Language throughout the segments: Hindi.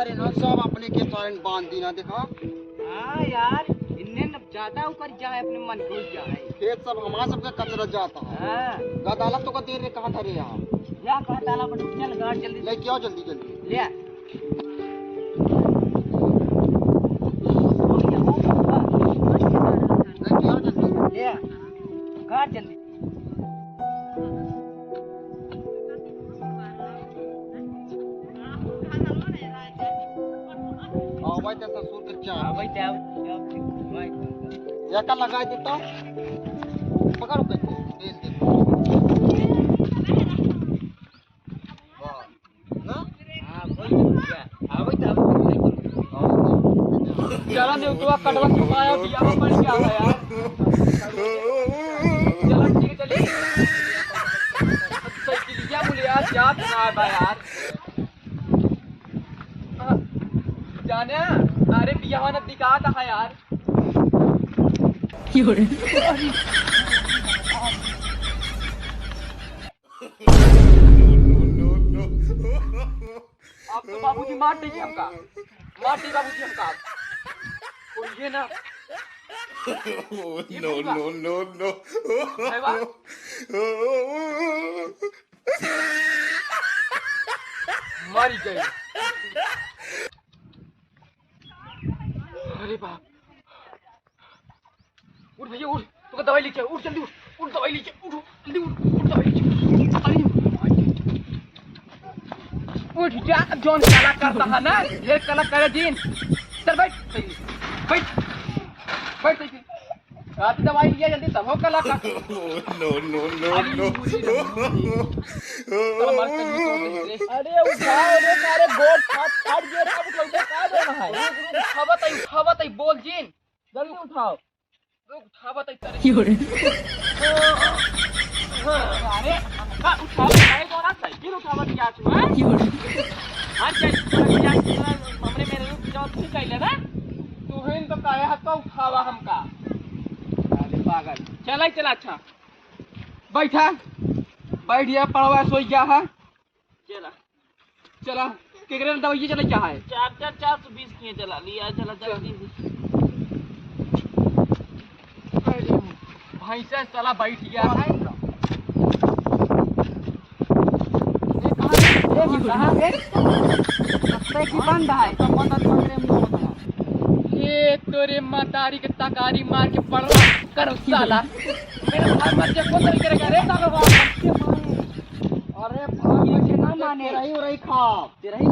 सारे ना सब अपने के सारे बांध दी ना देखा। हाँ यार इन्हें न ज्यादा ऊपर जाए अपने मन को जाए। खेत सब हमारा सबका कचरा जाता है। हाँ गदाला तो का देर रे कहाँ धरे यहाँ। या कहा ताला पर चल गाड़ जल्दी लेके आओ जल्दी जल्दी। ले आ। लेके आओ जल्दी। ले आ गाड़ जल्दी। हाँ भाई तेरा ससुर के चाय। हाँ भाई जाओ या का लगा देता पकड़ो करके तेल दे ना। हाँ भाई जाओ चला ने तो कटवा छुपाया दिया वो पड़ गया है यार। चलो ठीक है चलिए। साइकिलिया बोले यार क्या बना है यार। जाने अरे बियाह न दिखाता है यार। अब तो बाबूजी मार देंगे हमका। मार देंगे बाबूजी हमका। बोलिए ना। no. है बा? मर गई। अरे बाप। उठ भैया उठ। तो दवाई लीजिए उठ जल्दी उठ। उठ दवाई लीजिए उठ जल्दी उठ दवाई लीजिए। उठ जा जौन काला करता है ना ये काला करे दिन। चल बैठ बैठ बैठ सही रात दवाई लिया जल्दी तब हो काला कर। no. अरे उठाओ रे सारे गोड़ फाट गए सब उठाओ का देना है। उठावत है बोल जीन जल्दी उठाओ। उठावत है तेरे अरे उठाओ काय बोला साइकिल उठावत क्या तू हां चल हमरे मेरे जो तू कहले ना तू हिन तो काहे हाथ तो उठावा हमका। अरे पागल चला अच्छा बैठा बैठ गया पड़वा सोई गया है। चला केकरे दवाई चला क्या है 420 किए चला लिया चला जल्दी। भैंसा साला बैठ गया है। की बंद है ये तोरे मतारी के तकारी मार के पड़ रहा कर साला। मेरे भाई मर जा कौन तरीके करेगा रे साला। अरे मुझे ना माने रही खा तेरा ही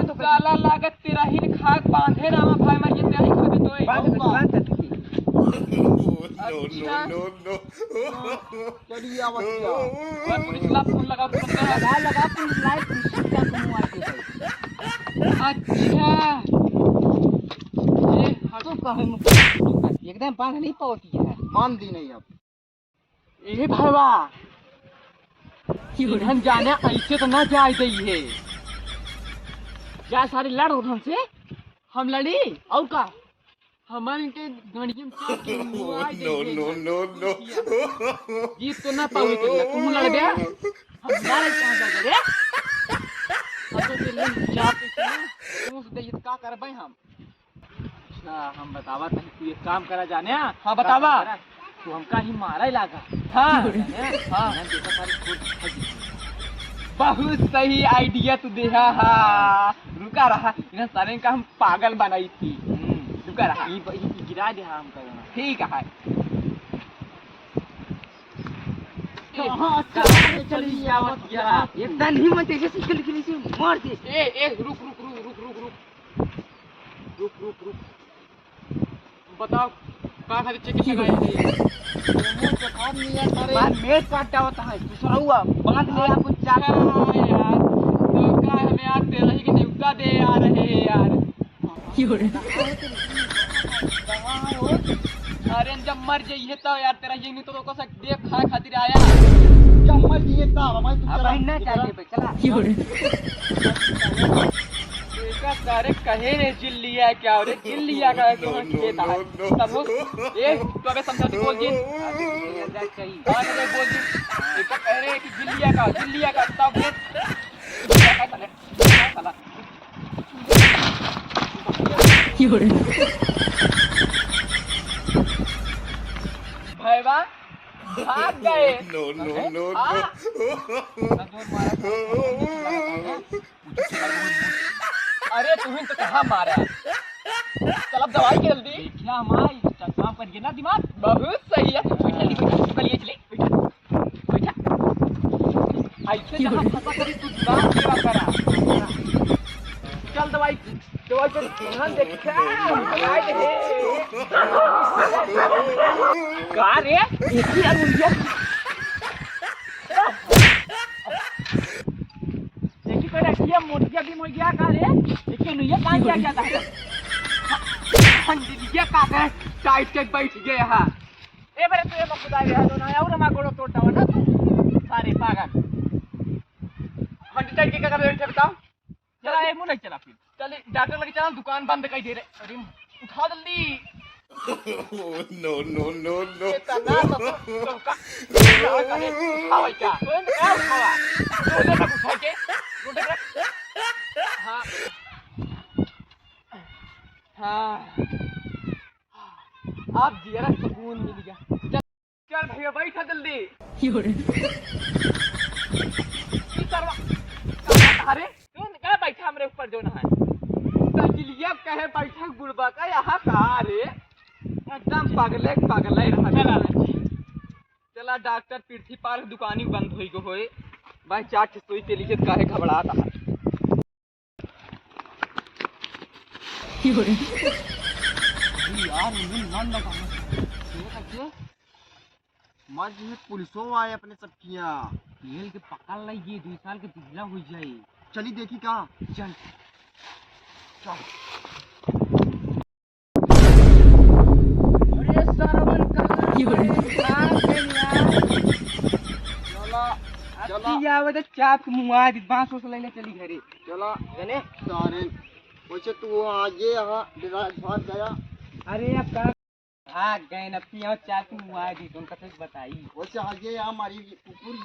तो काला लागत तेरा ही खाक बांधे रामा भाई मर के तेरा ही खाबे तोए। No. चलिए अब अच्छा और पुलिस ला फोन लगा तो लगा पुलिस लाइट पुलिस का मुंह आके अच्छा ये तो कहे एकदम बांध नहीं पाती है। मान दी नहीं अब। ए भाईवा इधन जाने ऐसे तो ना जाए दई है। जा सारी लड़ उधन से हम लड़ी और का हमारे के गणित में No. जीत तो ना पावे के तू लड़ गया हम लड़ कहां जा रे। हम तो दिल्ली जाते तू से ये का करबे हम। अच्छा हम बतावा तू एक काम करा जाने। हां बतावा तू हमका ही मारा ही लागा। हां हां देखा सारी खुद बहुत सही आइडिया तू देहा। हां रुका रहा इन सारे का हम पागल बनाई थी। रुका रहा ये गिरा दे हम करना ठीक है। हां चलिए आवत यार एकदम हिम्मत से साइकिल खिली से मार दे। ए रुक बताओ का खातिर चेकिंग लगाई है। मुंह से काम नहीं है सारे बाल मेज काटा होता है दूसरा हुआ बांध ले आपको यार तो का हमें यार तेरा ही की नियुक्ता दे आ रहे हैं यार। अरे जब मर जाइए तो यार तेरा ये नहीं तो को देख खा खातिर आया जब मर दिए तब भाई तू अब ना चाहिए पे चला का सारे कहे रे जिल लिया क्या रे जिल लिया का तो खेता है तब ए तो अबे समझा बोल जी चाहिए अरे बोल जी एक कह रहे कि जिल लिया का तब भैया भाग गए। No, no, no, हाँ। no. अरे तुम्हें तो कहाँ मारा? चल अब दवाई के जल्दी। देखिए हमारी काम करिए ना दिमाग। बहुत सही है। बैठा चलिए चले बैठा। ऐसे जहाँ फंसा करी तू दिमाग सेवा करा। चल दवाई दवाई पे ध्यान देखा। दवाई दे। कहाँ रे? एक ही अनुलिया। देखी कोई रखिए मोटिया भी मोड़ गया कहाँ रे? देखिए अनुलिया कहाँ क्या था? हंडिलिया कहाँ गए? टाइट के बैठ गए यहाँ। ए बरे तू ये मकुदा गया तो ना और हमारा गोड़ो तोड़ता हो ना तू। सारे पागल। हंडी टाइट के क्या कर रहे थे बताओ? चला ये मुँह नहीं चला फिर। चल डॉक्टर लगे चला दुकान बंद कर दे रहे। अरे उठा जल्दी। No, no, no, no. इतना तो का उठावा क्या? क्या उठावा? रोटे तक उठा के रोटे तक। हाँ हाँ आप जरा सुकून मिल गया। चल भैया बैठा जल्दी। अरे तू क्या बैठा हमरे ऊपर जो ना है? तजलिया कहे बैठा गुड़बा का यहाँ कहाँ रे? एकदम पागले पागल ही रहा। चला डॉक्टर पृथ्वी पार दुकानी बंद हुई गो होए। भाई चार सुई के लिए काहे घबराता है? यार मन लगा मज में पुलिसों आए अपने सब किया। तेल के पकड़ लाई ये 2 साल के पिछला हो जाए। चली देखी कहाँ? चल चल। अरे सरवन कहाँ? चलो आवे तो चाप मुआ दी बांस उस लेने चली घरे। चला गने सारे वैसे तू आगे यहाँ डिराइव भाग गया। अरे अब का भाग गए न पिया चाप मुआ दी तुम कथे बताई। वैसे आगे यहाँ हमारी कुकुर